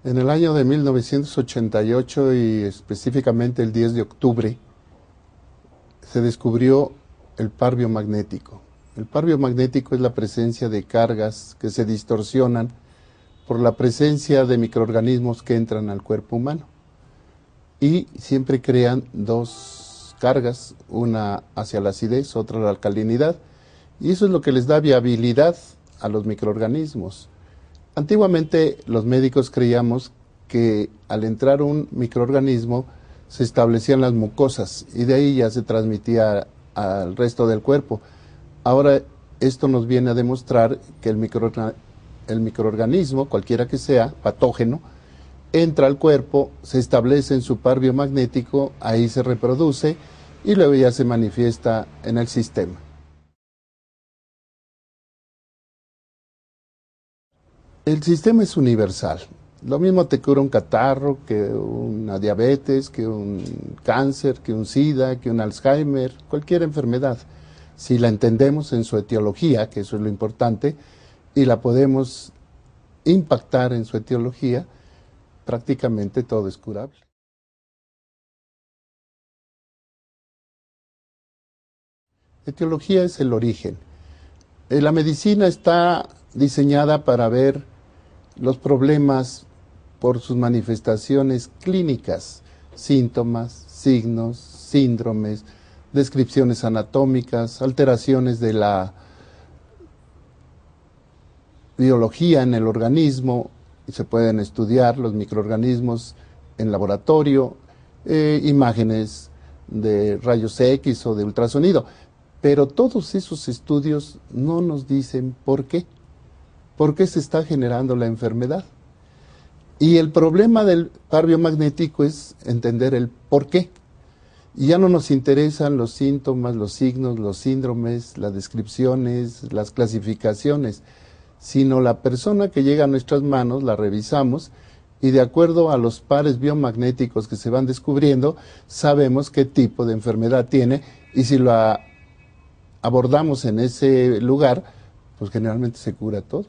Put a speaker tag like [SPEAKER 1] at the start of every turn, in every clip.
[SPEAKER 1] En el año de 1988 y específicamente el 10 de octubre se descubrió el par biomagnético. El par biomagnético es la presencia de cargas que se distorsionan por la presencia de microorganismos que entran al cuerpo humano y siempre crean dos cargas, una hacia la acidez, otra a la alcalinidad, y eso es lo que les da viabilidad a los microorganismos. Antiguamente los médicos creíamos que al entrar un microorganismo se establecían las mucosas y de ahí ya se transmitía al resto del cuerpo. Ahora esto nos viene a demostrar que el microorganismo, cualquiera que sea, patógeno, entra al cuerpo, se establece en su par biomagnético, ahí se reproduce y luego ya se manifiesta en el sistema. El sistema es universal. Lo mismo te cura un catarro, que una diabetes, que un cáncer, que un SIDA, que un Alzheimer, cualquier enfermedad. Si la entendemos en su etiología, que eso es lo importante, y la podemos impactar en su etiología, prácticamente todo es curable. Etiología es el origen. La medicina está diseñada para ver los problemas por sus manifestaciones clínicas, síntomas, signos, síndromes, descripciones anatómicas, alteraciones de la biología en el organismo, y se pueden estudiar los microorganismos en laboratorio, imágenes de rayos X o de ultrasonido, pero todos esos estudios no nos dicen por qué se está generando la enfermedad. Y el problema del par biomagnético es entender el por qué. Y ya no nos interesan los síntomas, los signos, los síndromes, las descripciones, las clasificaciones, sino la persona que llega a nuestras manos, la revisamos y de acuerdo a los pares biomagnéticos que se van descubriendo, sabemos qué tipo de enfermedad tiene y si la abordamos en ese lugar, pues generalmente se cura todo.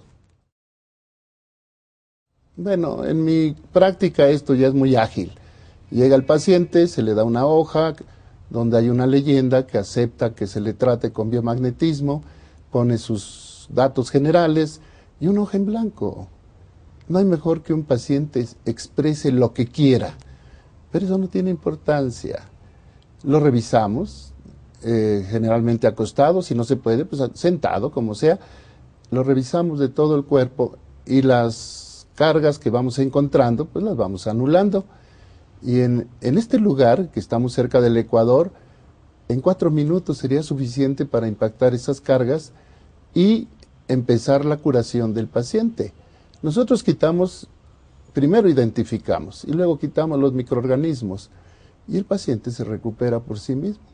[SPEAKER 1] Bueno, en mi práctica esto ya es muy ágil. Llega el paciente, se le da una hoja donde hay una leyenda que acepta que se le trate con biomagnetismo, pone sus datos generales y una hoja en blanco. No hay mejor que un paciente exprese lo que quiera, pero eso no tiene importancia. Lo revisamos, generalmente acostado, si no se puede, pues sentado, como sea. Lo revisamos de todo el cuerpo y las cargas que vamos encontrando, pues las vamos anulando. Y en este lugar, que estamos cerca del Ecuador, en 4 minutos sería suficiente para impactar esas cargas y empezar la curación del paciente. Nosotros quitamos, primero identificamos y luego quitamos los microorganismos y el paciente se recupera por sí mismo.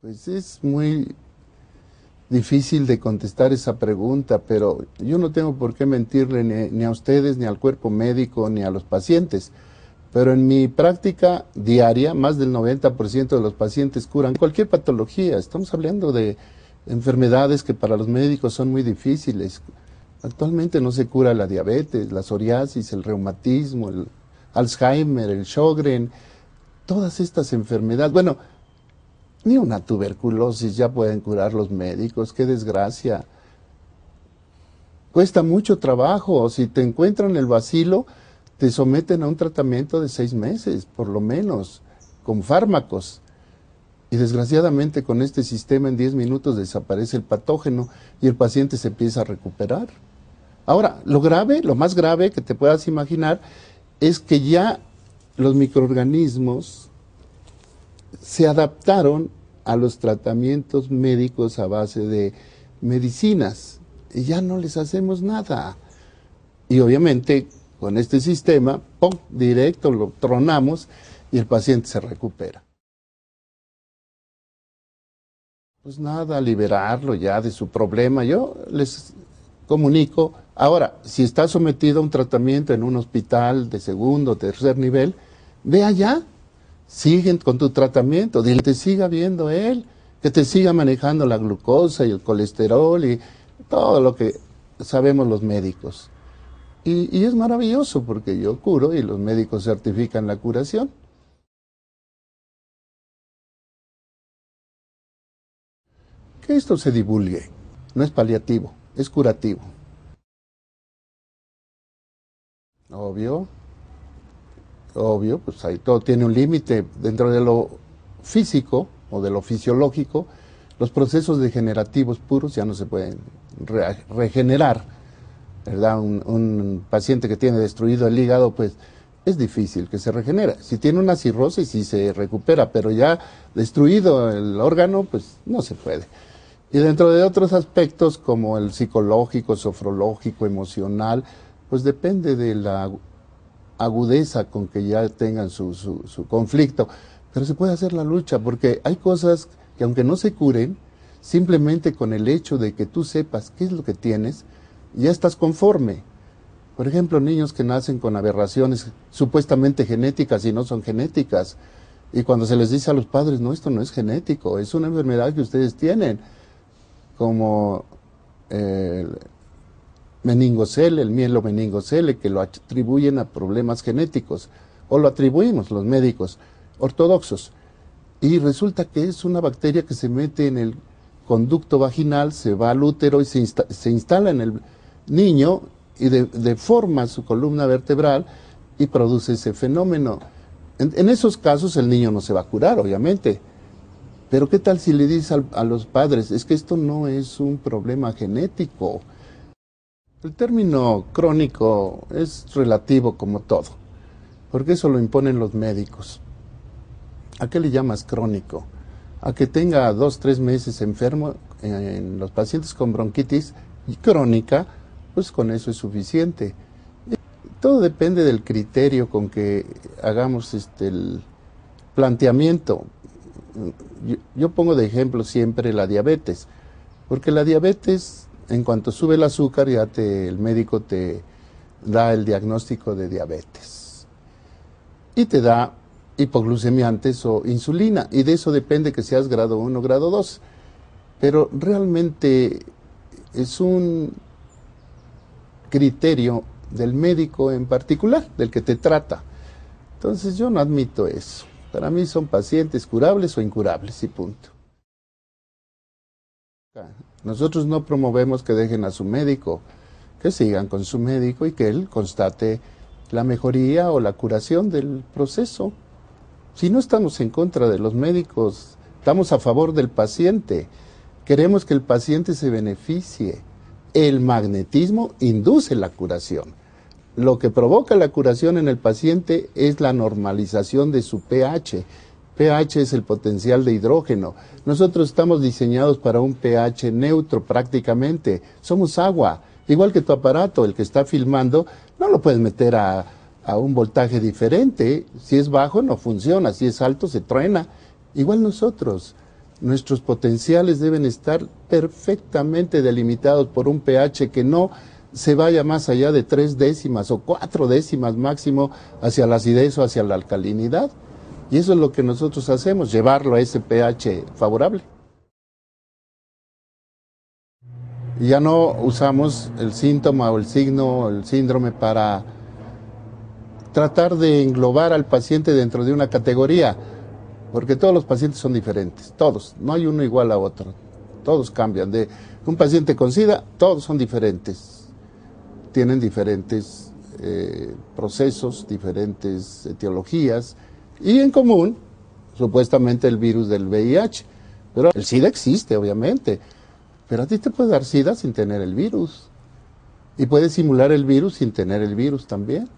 [SPEAKER 1] Pues es muy difícil de contestar esa pregunta, pero yo no tengo por qué mentirle ni a ustedes, ni al cuerpo médico, ni a los pacientes. Pero en mi práctica diaria, más del 90% de los pacientes curan cualquier patología. Estamos hablando de enfermedades que para los médicos son muy difíciles. Actualmente no se cura la diabetes, la psoriasis, el reumatismo, el Alzheimer, el Sjögren, todas estas enfermedades. Bueno, ni una tuberculosis ya pueden curar los médicos, qué desgracia. Cuesta mucho trabajo, si te encuentran el bacilo, te someten a un tratamiento de 6 meses, por lo menos, con fármacos. Y desgraciadamente con este sistema en 10 minutos desaparece el patógeno y el paciente se empieza a recuperar. Ahora, lo grave, lo más grave que te puedas imaginar, es que ya los microorganismos se adaptaron a los tratamientos médicos a base de medicinas y ya no les hacemos nada. Y obviamente con este sistema, ¡pum!, directo lo tronamos y el paciente se recupera. Pues nada, liberarlo ya de su problema. Yo les comunico, ahora, si está sometido a un tratamiento en un hospital de segundo o tercer nivel, ve allá. Siguen con tu tratamiento, dile que te siga viendo él, que te siga manejando la glucosa y el colesterol y todo lo que sabemos los médicos. Y es maravilloso porque yo curo y los médicos certifican la curación. Que esto se divulgue. No es paliativo, es curativo. Obvio, obvio, pues ahí todo tiene un límite. Dentro de lo físico o de lo fisiológico, los procesos degenerativos puros ya no se pueden regenerar, ¿verdad? Un paciente que tiene destruido el hígado, pues es difícil que se regenere. Si tiene una cirrosis, sí se recupera, pero ya destruido el órgano, pues no se puede. Y dentro de otros aspectos como el psicológico, sofrológico, emocional, pues depende de la agudeza con que ya tengan su conflicto. Pero se puede hacer la lucha, porque hay cosas que aunque no se curen, simplemente con el hecho de que tú sepas qué es lo que tienes, ya estás conforme. Por ejemplo, niños que nacen con aberraciones supuestamente genéticas y no son genéticas. Y cuando se les dice a los padres, no, esto no es genético, es una enfermedad que ustedes tienen, como el meningocele, el mielomeningocele, que lo atribuyen a problemas genéticos, o lo atribuimos los médicos ortodoxos. Y resulta que es una bacteria que se mete en el conducto vaginal, se va al útero y se instala en el niño y deforma su columna vertebral y produce ese fenómeno. En esos casos el niño no se va a curar, obviamente. Pero ¿qué tal si le dices a los padres, es que esto no es un problema genético? El término crónico es relativo como todo, porque eso lo imponen los médicos. ¿A qué le llamas crónico? A que tenga 2, 3 meses enfermo. En los pacientes con bronquitis crónica, pues con eso es suficiente. Todo depende del criterio con que hagamos el planteamiento. Yo pongo de ejemplo siempre la diabetes, porque la diabetes, en cuanto sube el azúcar, ya el médico te da el diagnóstico de diabetes y te da hipoglucemiantes o insulina, y de eso depende que seas grado 1 o grado 2. Pero realmente es un criterio del médico en particular, del que te trata. Entonces yo no admito eso. Para mí son pacientes curables o incurables y punto. Nosotros no promovemos que dejen a su médico, que sigan con su médico y que él constate la mejoría o la curación del proceso. Si no estamos en contra de los médicos, estamos a favor del paciente. Queremos que el paciente se beneficie. El magnetismo induce la curación. Lo que provoca la curación en el paciente es la normalización de su pH. pH es el potencial de hidrógeno. Nosotros estamos diseñados para un pH neutro prácticamente. Somos agua. Igual que tu aparato, el que está filmando, no lo puedes meter a un voltaje diferente. Si es bajo no funciona, si es alto se truena. Igual nosotros. Nuestros potenciales deben estar perfectamente delimitados por un pH que no se vaya más allá de 3 décimas o 4 décimas máximo hacia la acidez o hacia la alcalinidad. Y eso es lo que nosotros hacemos, llevarlo a ese pH favorable. Y ya no usamos el síntoma o el signo o el síndrome para tratar de englobar al paciente dentro de una categoría, porque todos los pacientes son diferentes, todos, no hay uno igual a otro, todos cambian. De un paciente con SIDA, todos son diferentes, tienen diferentes procesos, diferentes etiologías, y en común, supuestamente, el virus del VIH. Pero el SIDA existe, obviamente, pero a ti te puede dar SIDA sin tener el virus, y puedes simular el virus sin tener el virus también.